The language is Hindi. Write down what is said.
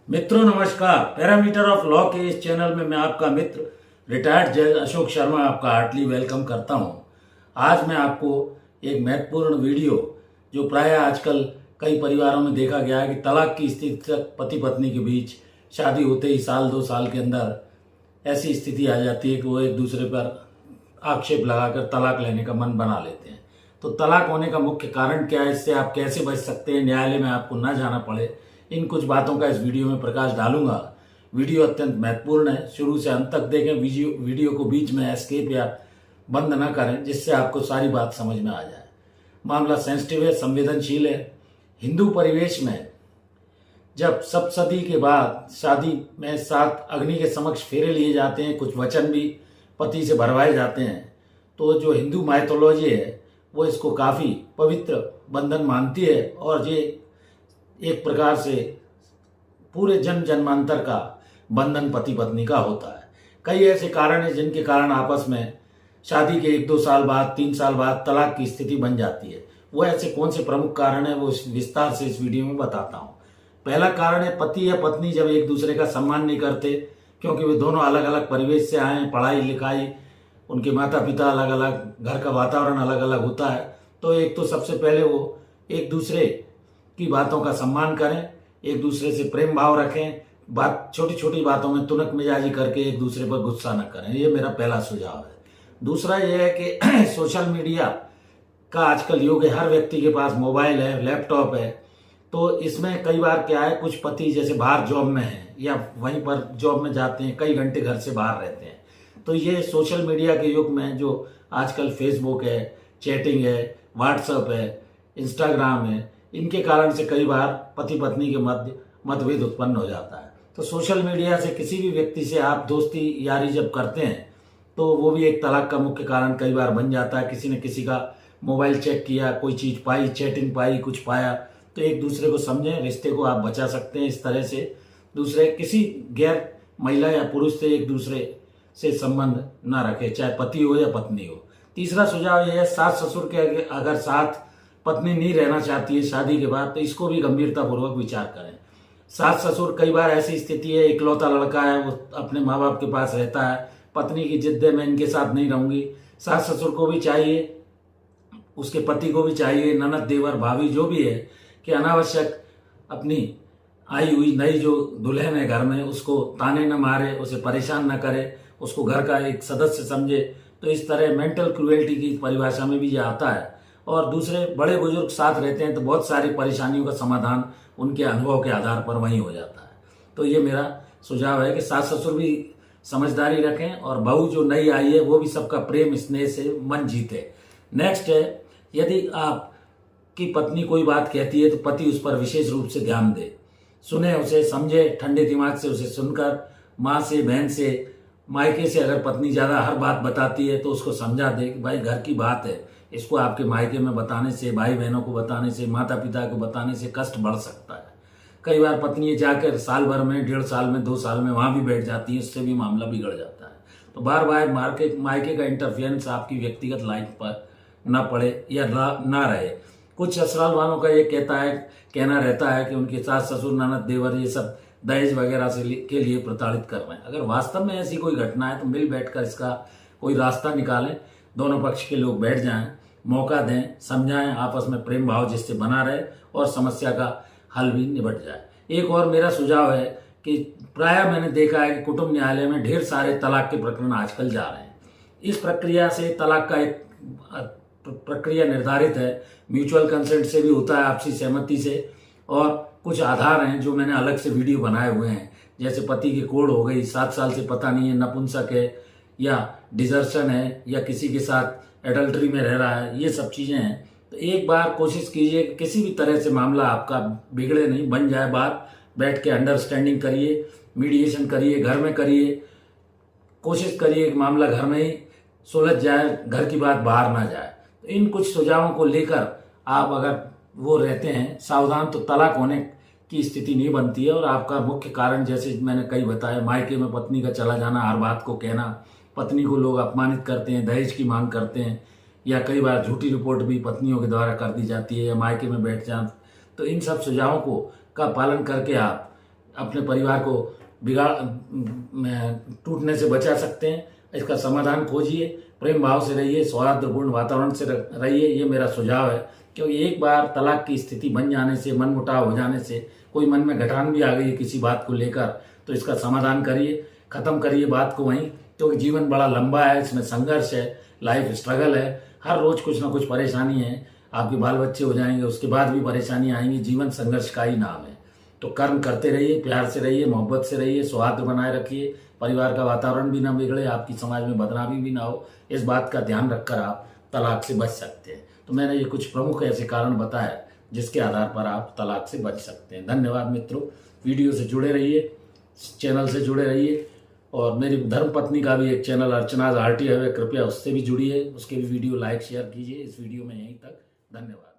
मित्रों नमस्कार। पैरामीटर ऑफ लॉ के इस चैनल में मैं आपका मित्र रिटायर्ड जज अशोक शर्मा आपका हार्टली वेलकम करता हूं। आज मैं आपको एक महत्वपूर्ण वीडियो जो प्राय आजकल कई परिवारों में देखा गया है कि तलाक की स्थिति तक पति पत्नी के बीच शादी होते ही साल 2 साल के अंदर ऐसी स्थिति आ जाती है कि वो एक दूसरे पर आक्षेप लगाकर तलाक लेने का मन बना लेते हैं। तो तलाक होने का मुख्य कारण क्या है, इससे आप कैसे बच सकते हैं, न्यायालय में आपको ना जाना पड़े, इन कुछ बातों का इस वीडियो में प्रकाश डालूंगा। वीडियो अत्यंत महत्वपूर्ण है, शुरू से अंत तक देखें। वीडियो को बीच में एस्केप या बंद न करें, जिससे आपको सारी बात समझ में आ जाए। मामला सेंसिटिव है, संवेदनशील है। हिंदू परिवेश में जब सप्तशती के बाद शादी में 7 अग्नि के समक्ष फेरे लिए जाते हैं, कुछ वचन भी पति से भरवाए जाते हैं, तो जो हिंदू माइथोलॉजी है वो इसको काफ़ी पवित्र बंधन मानती है और ये एक प्रकार से पूरे जन्म जन्मांतर का बंधन पति पत्नी का होता है। कई ऐसे कारण हैं जिनके कारण आपस में शादी के 1-2 साल बाद, 3 साल बाद तलाक की स्थिति बन जाती है। वो ऐसे कौन से प्रमुख कारण है वो विस्तार से इस वीडियो में बताता हूँ। पहला कारण है पति या पत्नी जब एक दूसरे का सम्मान नहीं करते, क्योंकि वे दोनों अलग अलग परिवेश से आए हैं, पढ़ाई लिखाई, उनके माता पिता अलग अलग, घर का वातावरण अलग अलग होता है। तो एक तो सबसे पहले वो एक दूसरे की बातों का सम्मान करें, एक दूसरे से प्रेम भाव रखें, छोटी छोटी बातों में तुनक मिजाजी करके एक दूसरे पर गुस्सा न करें। ये मेरा पहला सुझाव है। दूसरा ये है कि सोशल मीडिया का आजकल युग है, हर व्यक्ति के पास मोबाइल है, लैपटॉप है। तो इसमें कई बार क्या है, कुछ पति जैसे बाहर जॉब में हैं या वहीं पर जॉब में जाते हैं, कई घंटे घर से बाहर रहते हैं। तो ये सोशल मीडिया के युग में जो आजकल फेसबुक है, चैटिंग है, व्हाट्सएप है, इंस्टाग्राम है, इनके कारण से कई बार पति पत्नी के मध्य मतभेद उत्पन्न हो जाता है। तो सोशल मीडिया से किसी भी व्यक्ति से आप दोस्ती यारी जब करते हैं तो वो भी एक तलाक का मुख्य कारण कई बार बन जाता है। किसी ने किसी का मोबाइल चेक किया, कोई चीज़ पाई, चैटिंग पाई, कुछ पाया, तो एक दूसरे को समझें, रिश्ते को आप बचा सकते हैं इस तरह से। दूसरे किसी गैर महिला या पुरुष से एक दूसरे से संबंध ना रखें, चाहे पति हो या पत्नी हो। तीसरा सुझाव यह है, सास ससुर के अगर साथ पत्नी नहीं रहना चाहती है शादी के बाद, तो इसको भी गंभीरतापूर्वक विचार करें। सास ससुर कई बार ऐसी स्थिति है, इकलौता लड़का है, वो अपने माँ बाप के पास रहता है, पत्नी की जिद है मैं इनके साथ नहीं रहूंगी। सास ससुर को भी चाहिए, उसके पति को भी चाहिए, ननद देवर भाभी जो भी है, कि अनावश्यक अपनी आई हुई नई जो दुल्हन है घर में उसको ताने न मारे, उसे परेशान न करे, उसको घर का एक सदस्य समझे। तो इस तरह मेंटल क्रुएल्टी की परिभाषा में भी ये आता है। और दूसरे बड़े बुजुर्ग साथ रहते हैं तो बहुत सारी परेशानियों का समाधान उनके अनुभव के आधार पर वहीं हो जाता है। तो ये मेरा सुझाव है कि सास ससुर भी समझदारी रखें और बहू जो नई आई है वो भी सबका प्रेम स्नेह से मन जीते। नेक्स्ट है, यदि आपकी पत्नी कोई बात कहती है तो पति उस पर विशेष रूप से ध्यान दे, सुने उसे, समझे, ठंडे दिमाग से उसे सुनकर। माँ से, बहन से, मायके से अगर पत्नी ज़्यादा हर बात बताती है तो उसको समझा दे कि भाई घर की बात है, इसको आपके मायके में बताने से, भाई बहनों को बताने से, माता पिता को बताने से कष्ट बढ़ सकता है। कई बार पत्नी जाकर साल भर में, 1.5 साल में, 2 साल में वहाँ भी बैठ जाती है, उससे भी मामला बिगड़ जाता है। तो बार बार मायके का इंटरफेरेंस आपकी व्यक्तिगत लाइफ पर ना पड़े या ना रहे। कुछ ससुराल वालों का ये कहना रहता है कि उनके सास ससुर, ननद देवर ये सब दहेज वगैरह के लिए प्रताड़ित कर रहे हैं। अगर वास्तव में ऐसी कोई घटना है तो मिल बैठकर इसका कोई रास्ता निकालें, दोनों पक्ष के लोग बैठ जाएं, मौका दें, समझाएं, आपस में प्रेम भाव जिससे बना रहे और समस्या का हल भी निबट जाए। एक और मेरा सुझाव है कि प्रायः मैंने देखा है कि कुटुंब न्यायालय में ढेर सारे तलाक के प्रकरण आजकल जा रहे हैं। इस प्रक्रिया से तलाक का एक प्रक्रिया निर्धारित है, म्यूचुअल कंसेंट से भी होता है, आपसी सहमति से। और कुछ आधार हैं जो मैंने अलग से वीडियो बनाए हुए हैं, जैसे पति की कोड हो गई, 7 साल से पता नहीं है, नपुंसक है या डिजर्शन है या किसी के साथ एडल्ट्री में रह रहा है, ये सब चीज़ें हैं। तो एक बार कोशिश कीजिए कि किसी भी तरह से मामला आपका बिगड़े नहीं, बन जाए बात, बैठ के अंडरस्टैंडिंग करिए, मीडिएशन करिए, घर में करिए, कोशिश करिए कि मामला घर में ही सुलझ जाए, घर की बात बाहर ना जाए। तो इन कुछ सुझावों को लेकर आप अगर वो रहते हैं सावधान, तो तलाक होने की स्थिति नहीं बनती है। और आपका मुख्य कारण जैसे मैंने कई बताया, मायके में पत्नी का चला जाना, हर बात को कहना, पत्नी को लोग अपमानित करते हैं, दहेज की मांग करते हैं, या कई बार झूठी रिपोर्ट भी पत्नियों के द्वारा कर दी जाती है, या मायके में बैठ जाए। तो इन सब सुझावों का पालन करके आप अपने परिवार को टूटने से बचा सकते हैं। इसका समाधान खोजिए, प्रेम भाव से रहिए, सौहार्दपूर्ण वातावरण से रहिए, ये मेरा सुझाव है। क्योंकि एक बार तलाक की स्थिति बन जाने से, मनमुटाव हो जाने से, कोई मन में गठान भी आ गई है किसी बात को लेकर, तो इसका समाधान करिए, खत्म करिए बात को वहीं। क्योंकि जीवन बड़ा लंबा है, इसमें संघर्ष है, लाइफ स्ट्रगल है, हर रोज कुछ ना कुछ परेशानी है। आपके बाल बच्चे हो जाएंगे, उसके बाद भी परेशानियां आएंगी। जीवन संघर्ष का ही नाम है। तो कर्म करते रहिए, प्यार से रहिए, मोहब्बत से रहिए, सौहार्द बनाए रखिए, परिवार का वातावरण भी ना बिगड़े, आपकी समाज में बदनामी भी ना हो। इस बात का ध्यान रखकर आप तलाक से बच सकते हैं। तो मैंने ये कुछ प्रमुख ऐसे कारण बताया जिसके आधार पर आप तलाक से बच सकते हैं। धन्यवाद मित्रों, वीडियो से जुड़े रहिए, चैनल से जुड़े रहिए। और मेरी धर्मपत्नी का भी एक चैनल अर्चनाज आरटी है, कृपया उससे भी जुड़िए, उसके भी वीडियो लाइक शेयर कीजिए। इस वीडियो में यहीं तक, धन्यवाद।